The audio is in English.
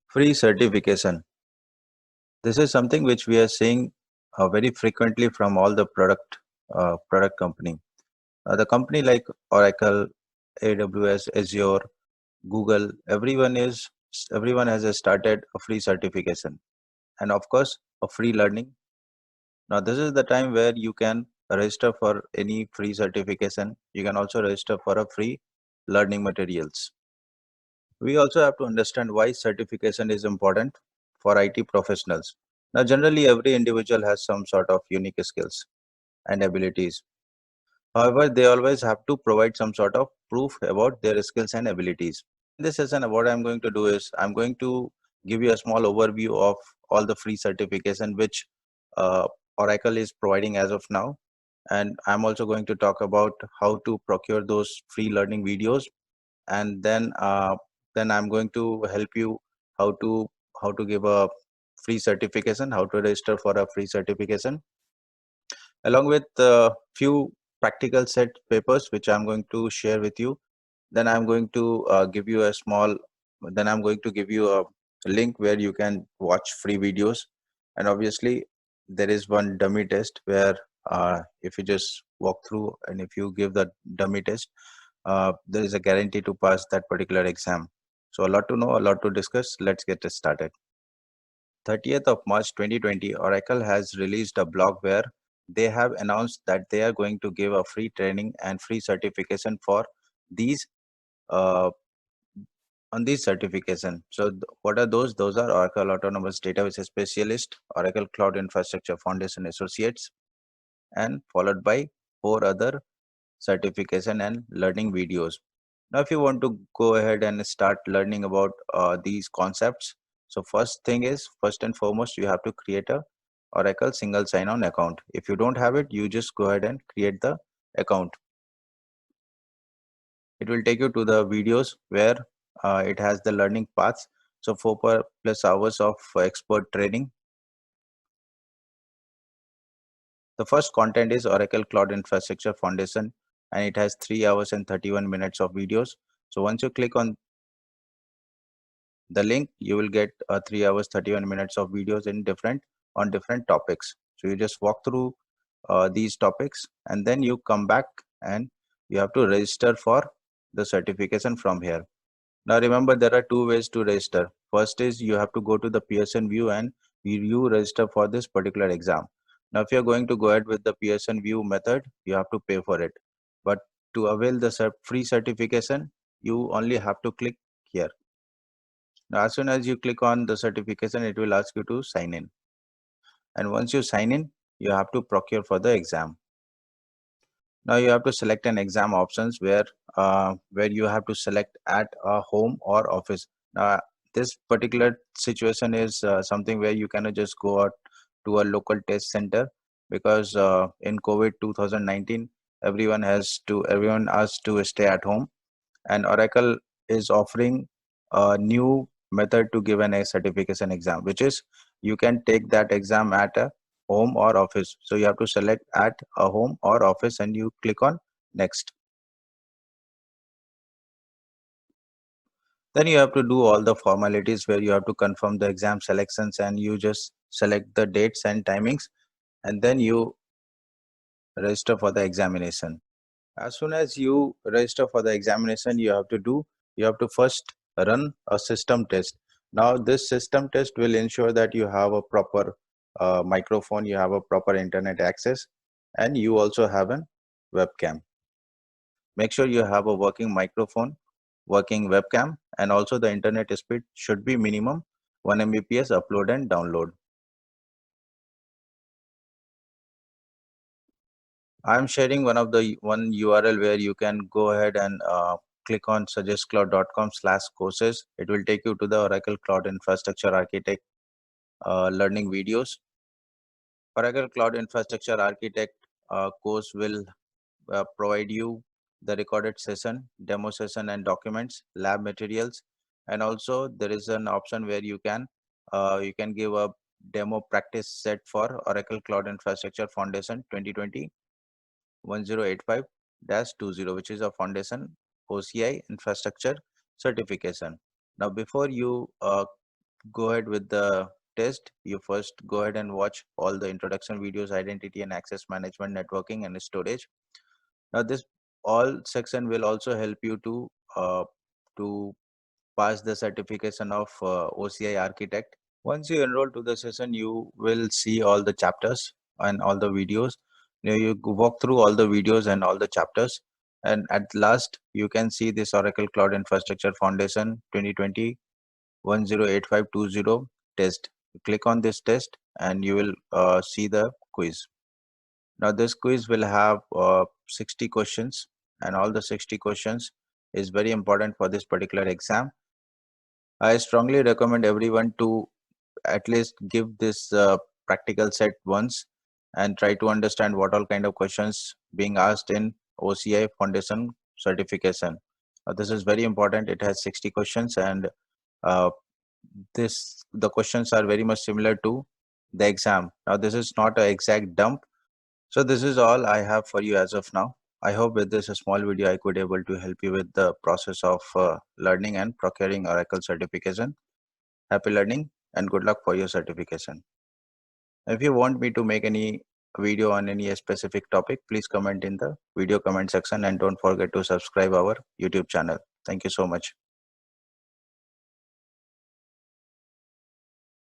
Free certification. This is something which we are seeing very frequently from all the product company. The company like Oracle, AWS, Azure, Google, everyone has started a free certification, and of course a free learning. Now this is the time where you can register for any free certification. You can also register for a free learning materials. We also have to understand why certification is important for IT professionals. Now, generally, every individual has some sort of unique skills and abilities. However, they always have to provide some sort of proof about their skills and abilities. In this session, what I'm going to do is I'm going to give you a small overview of all the free certification which uh, Oracle is providing as of now. And I'm also going to talk about how to procure those free learning videos, and then I'm going to help you how to give a free certification, how to register for a free certification, along with a few practical set papers which I'm going to share with you. Then I'm going to give you a small then I'm going to give you a link where you can watch free videos. And obviously there is one dummy test where if you just walk through and if you give the dummy test, there is a guarantee to pass that particular exam. So a lot to know, a lot to discuss. Let's get it started. 30th of March 2020, Oracle has released a blog where they have announced that they are going to give a free training and free certification for these uh, on these certification. So what are those? Those are Oracle Autonomous Database Specialist, Oracle Cloud Infrastructure Foundation Associates, and followed by four other certification and learning videos. Now, if you want to go ahead and start learning about these concepts, so first and foremost, you have to create a Oracle single sign-on account. If you don't have it, you just go ahead and create the account. It will take you to the videos where it has the learning paths. So 4+ hours of expert training. The first content is Oracle Cloud Infrastructure Foundation, and it has 3 hours and 31 minutes of videos. So once you click on the link, you will get 3 hours 31 minutes of videos in different topics. So you just walk through these topics, and then you come back and you have to register for the certification from here. Now remember, there are two ways to register. First is you have to go to the Pearson VUE and you register for this particular exam. Now if you're going to go ahead with the Pearson VUE method, you have to pay for it. But to avail the free certification, you only have to click here. Now as soon as you click on the certification, it will ask you to sign in. And once you sign in, you have to procure for the exam. Now you have to select an exam options where you have to select at a home or office. Now this particular situation is something where you cannot just go out to a local test center, because in COVID 2019 everyone asked to stay at home, and Oracle is offering a new method to give an A certification exam, which is you can take that exam at a home or office. So you have to select at a home or office and you click on next. Then you have to do all the formalities where you have to confirm the exam selections, and you just select the dates and timings, and then you register for the examination. As soon as you register for the examination, you have to first run a system test. Now this system test will ensure that you have a proper microphone, you have a proper internet access, and you also have a webcam. Make sure you have a working microphone, working webcam, and also the internet speed should be minimum 1 Mbps upload and download. I'm sharing one URL where you can go ahead and click on suggestcloud.com/courses. It will take you to the Oracle Cloud Infrastructure Architect learning videos. Oracle Cloud Infrastructure Architect course will provide you the recorded session, demo session and documents, lab materials, and also there is an option where you can give a demo practice set for Oracle Cloud Infrastructure Foundation 2020 1085-20, which is a foundation OCI infrastructure certification. Now before you go ahead with the test, you first go ahead and watch all the introduction videos, identity and access management, networking and storage. Now this all section will also help you to pass the certification of OCI architect. Once you enroll to the session, you will see all the chapters and all the videos. You walk through all the videos and all the chapters, and at last you can see this Oracle Cloud Infrastructure Foundation 2020 108520 test. Click on this test and you will see the quiz. Now this quiz will have 60 questions, and all the 60 questions is very important for this particular exam. I strongly recommend everyone to at least give this practical set once and try to understand what all kind of questions being asked in OCI Foundation certification. This is very important. It has 60 questions, and uh, the questions are very much similar to the exam. Now this is not an exact dump. So this is all I have for you as of now. I hope with this small video I could able to help you with the process of learning and procuring Oracle certification. Happy learning and good luck for your certification. If you want me to make any video on any specific topic, please comment in the video comment section, and don't forget to subscribe our YouTube channel. Thank you so much.